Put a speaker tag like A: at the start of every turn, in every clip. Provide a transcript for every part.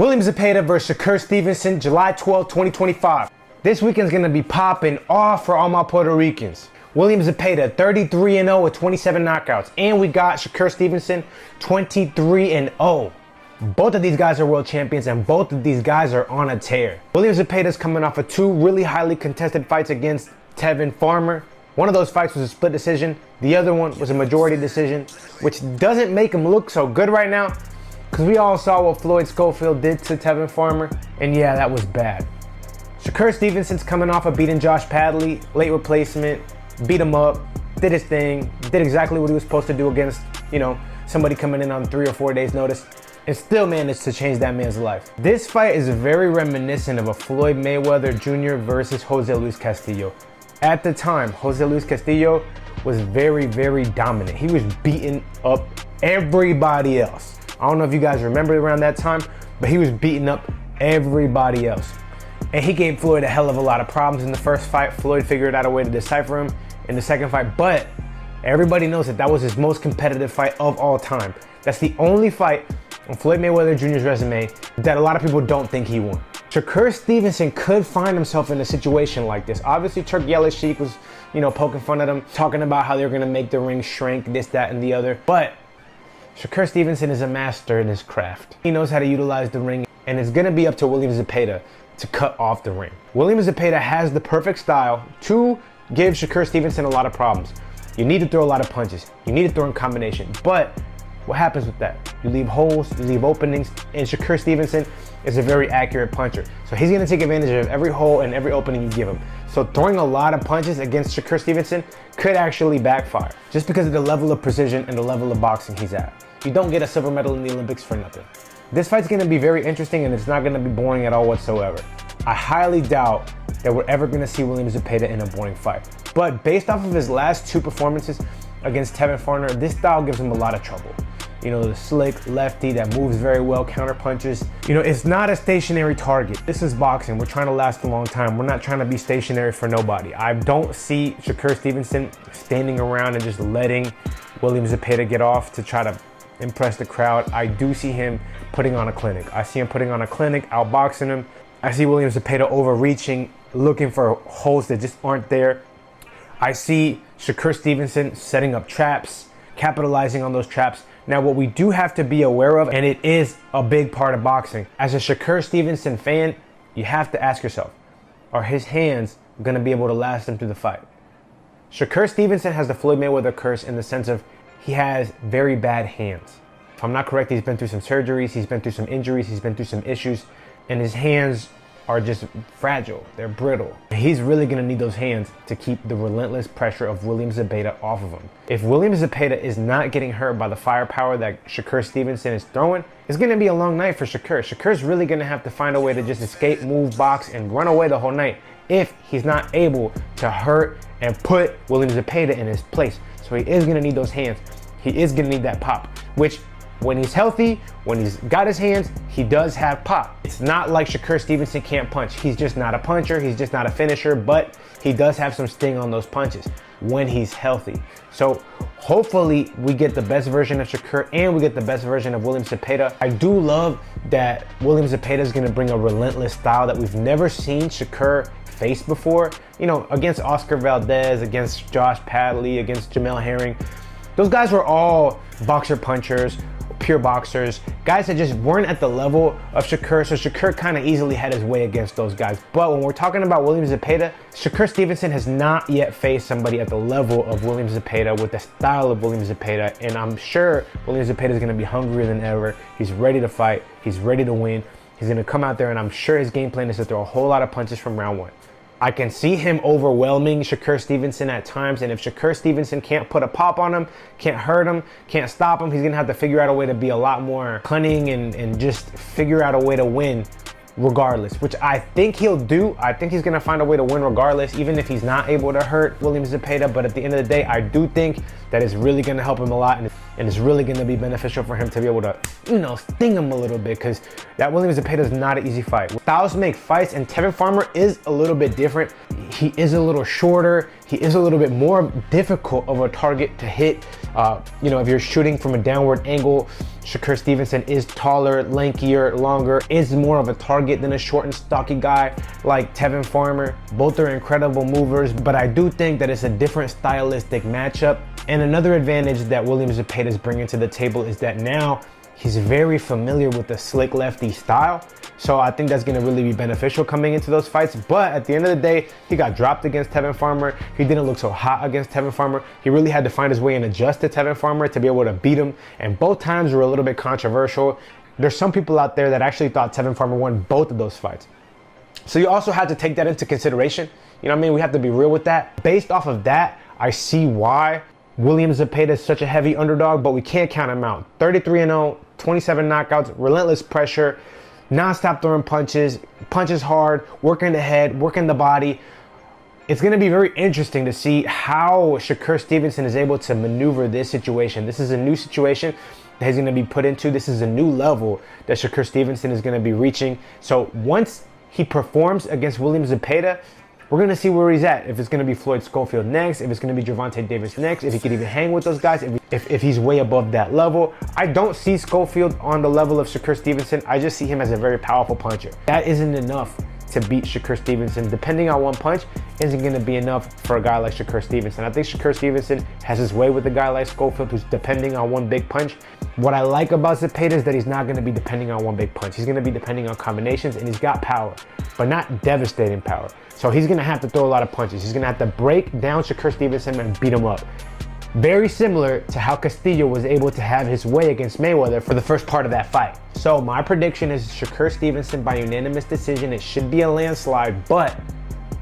A: William Zapeda versus Shakur Stevenson, July 12, 2025. This weekend's gonna be popping off for all my Puerto Ricans. William Zapeda, 33-0 with 27 knockouts. And we got Shakur Stevenson, 23-0. Both of these guys are world champions and both of these guys are on a tear. William Zepeda's coming off of two really highly contested fights against Tevin Farmer. One of those fights was a split decision. The other one was a majority decision, which doesn't make him look so good right now because we all saw what Floyd Schofield did to Tevin Farmer, and yeah, that was bad. Shakur Stevenson's coming off of beating Josh Padley, late replacement, beat him up, did his thing, did exactly what he was supposed to do against, somebody coming in on 3 or 4 days notice, and still managed to change that man's life. This fight is very reminiscent of a Floyd Mayweather Jr. versus Jose Luis Castillo. At the time, Jose Luis Castillo was very, very dominant. He was beating up everybody else. I don't know if you guys remember around that time, but he was beating up everybody else. And he gave Floyd a hell of a lot of problems in the first fight. Floyd figured out a way to decipher him in the second fight, but everybody knows that that was his most competitive fight of all time. That's the only fight on Floyd Mayweather Jr.'s resume that a lot of people don't think he won. Shakur Stevenson could find himself in a situation like this. Obviously, Turk Sheik was, poking fun at him, talking about how they're gonna make the ring shrink, this, that, and the other. But Shakur Stevenson is a master in his craft. He knows how to utilize the ring, and it's gonna be up to William Zapeda to cut off the ring. William Zapeda has the perfect style to give Shakur Stevenson a lot of problems. You need to throw a lot of punches. You need to throw in combination. But what happens with that? You leave holes, you leave openings, and Shakur Stevenson is a very accurate puncher. So he's gonna take advantage of every hole and every opening you give him. So throwing a lot of punches against Shakur Stevenson could actually backfire, just because of the level of precision and the level of boxing he's at. You don't get a silver medal in the Olympics for nothing. This fight's gonna be very interesting and it's not gonna be boring at all whatsoever. I highly doubt that we're ever gonna see William Zapeda in a boring fight. But based off of his last two performances against Tevin Farmer, this style gives him a lot of trouble. The slick lefty that moves very well, counter punches. It's not a stationary target. This is boxing. We're trying to last a long time. We're not trying to be stationary for nobody. I don't see Shakur Stevenson standing around and just letting William Zapeda get off to try to impress the crowd. I do see him putting on a clinic. I see him putting on a clinic, outboxing him. I see William Zapeda overreaching, looking for holes that just aren't there. I see Shakur Stevenson setting up traps, capitalizing on those traps. Now, what we do have to be aware of, and it is a big part of boxing, as a Shakur Stevenson fan, you have to ask yourself, are his hands gonna be able to last him through the fight? Shakur Stevenson has the Floyd Mayweather curse in the sense of he has very bad hands. If I'm not correct, he's been through some surgeries, he's been through some injuries, he's been through some issues, and his hands are just fragile, they're brittle. He's really gonna need those hands to keep the relentless pressure of William Zapeda off of him. If William Zapeda is not getting hurt by the firepower that Shakur Stevenson is throwing, it's gonna be a long night for Shakur. Shakur's really gonna have to find a way to just escape, move, box, and run away the whole night if he's not able to hurt and put William Zapeda in his place. So he is gonna need those hands. He is gonna need that pop, which when he's healthy, when he's got his hands, he does have pop. It's not like Shakur Stevenson can't punch. He's just not a puncher, he's just not a finisher, but he does have some sting on those punches when he's healthy. So hopefully we get the best version of Shakur and we get the best version of William Zapeda. I do love that William Zapeda is gonna bring a relentless style that we've never seen Shakur face before. Against Oscar Valdez, against Josh Padley, against Jamel Herring. Those guys were all boxer punchers, pure boxers, guys that just weren't at the level of Shakur, so Shakur kind of easily had his way against those guys. But when we're talking about William Zapeda, Shakur Stevenson has not yet faced somebody at the level of William Zapeda with the style of William Zapeda, and I'm sure William Zapeda is going to be hungrier than ever. He's ready to fight, he's ready to win, he's going to come out there, and I'm sure his game plan is to throw a whole lot of punches from round one. I can see him overwhelming Shakur Stevenson at times, and if Shakur Stevenson can't put a pop on him, can't hurt him, can't stop him, he's gonna have to figure out a way to be a lot more cunning and just figure out a way to win regardless, which I think he'll do. I think he's gonna find a way to win regardless, even if he's not able to hurt William Zapeda. But at the end of the day, I do think that it's really gonna help him a lot, and it's really gonna be beneficial for him to be able to, sting him a little bit, because that William Zapeda is not an easy fight. Styles make fights, and Tevin Farmer is a little bit different. he is a little shorter. He is a little bit more difficult of a target to hit. You know, if you're shooting from a downward angle, Shakur Stevenson is taller, lankier, longer, is more of a target than a short and stocky guy like Tevin Farmer. Both are incredible movers, but I do think that it's a different stylistic matchup. And another advantage that William Zepeda is bringing to the table is that now he's very familiar with the slick lefty style. So I think that's gonna really be beneficial coming into those fights. But at the end of the day, he got dropped against Tevin Farmer. He didn't look so hot against Tevin Farmer. He really had to find his way and adjust to Tevin Farmer to be able to beat him. And both times were a little bit controversial. There's some people out there that actually thought Tevin Farmer won both of those fights. So you also have to take that into consideration. You know what I mean? We have to be real with that. Based off of that, I see why William Zepeda is such a heavy underdog, but we can't count him out. 33-0, 27 knockouts, relentless pressure, non-stop throwing punches, punches hard, working the head, working the body. It's going to be very interesting to see how Shakur Stevenson is able to maneuver this situation. This is a new situation that he's going to be put into. This is a new level that Shakur Stevenson is going to be reaching. So once he performs against William Zepeda, we're going to see where he's at. If it's going to be Floyd Schofield next, if it's going to be Gervonta Davis next, if he could even hang with those guys, if he's way above that level. I don't see Schofield on the level of Shakur Stevenson. I just see him as a very powerful puncher. That isn't enough to beat Shakur Stevenson. Depending on one punch isn't going to be enough for a guy like Shakur Stevenson. I think Shakur Stevenson has his way with a guy like Schofield who's depending on one big punch. What I like about Zapeda is that he's not going to be depending on one big punch. He's going to be depending on combinations, and he's got power, but not devastating power. So he's going to have to throw a lot of punches. He's going to have to break down Shakur Stevenson and beat him up. Very similar to how Castillo was able to have his way against Mayweather for the first part of that fight. So my prediction is Shakur Stevenson by unanimous decision. It should be a landslide, but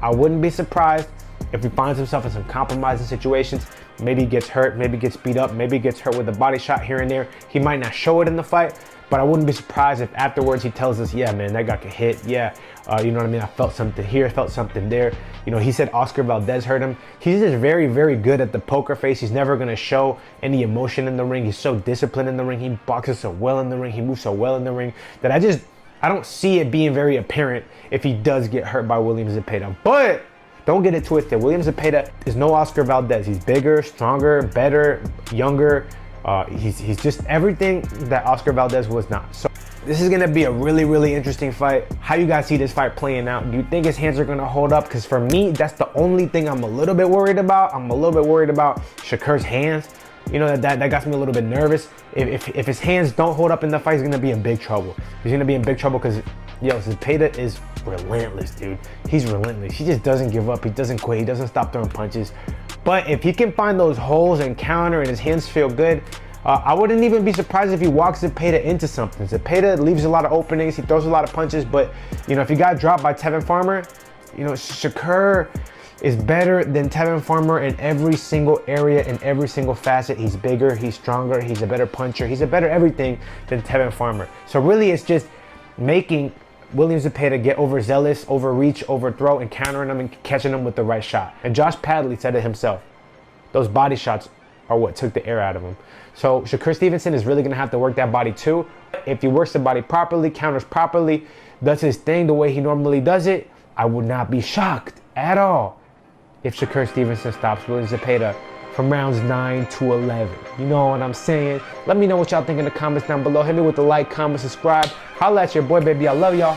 A: I wouldn't be surprised if he finds himself in some compromising situations. Maybe he gets hurt, maybe gets beat up, maybe he gets hurt with a body shot here and there. He might not show it in the fight, but I wouldn't be surprised if afterwards he tells us, yeah, man, that guy can hit. Yeah, you know what I mean? I felt something here, felt something there. You know, he said Oscar Valdez hurt him. He's just very, very good at the poker face. He's never going to show any emotion in the ring. He's so disciplined in the ring. He boxes so well in the ring. He moves so well in the ring that I don't see it being very apparent if he does get hurt by William Zepeda. But don't get it twisted. William Zepeda is no Oscar Valdez. He's bigger, stronger, better, younger. He's just everything that Oscar Valdez was not. So this is going to be a really, really interesting fight. How you guys see this fight playing out? Do you think his hands are going to hold up? Because for me, that's the only thing I'm a little bit worried about. I'm a little bit worried about Shakur's hands. You know, that got me a little bit nervous. If his hands don't hold up in the fight, he's going to be in big trouble. He's going to be in big trouble because, yo, Zapeda is relentless, dude. He's relentless. He just doesn't give up. He doesn't quit. He doesn't stop throwing punches. But if he can find those holes and counter and his hands feel good, I wouldn't even be surprised if he walks Zapeda into something. Zapeda leaves a lot of openings. He throws a lot of punches. But, you know, if he got dropped by Tevin Farmer, you know, Shakur is better than Tevin Farmer in every single area, in every single facet. He's bigger, he's stronger, he's a better puncher, he's a better everything than Tevin Farmer. So really it's just making William Zepeda get overzealous, overreach, overthrow, and countering him and catching him with the right shot. And Josh Padley said it himself. Those body shots are what took the air out of him. So Shakur Stevenson is really gonna have to work that body too. If he works the body properly, counters properly, does his thing the way he normally does it, I would not be shocked at all if Shakur Stevenson stops William Zepeda from rounds 9 to 11. You know what I'm saying? Let me know what y'all think in the comments down below. Hit me with the like, comment, subscribe. Holla at your boy, baby. I love y'all.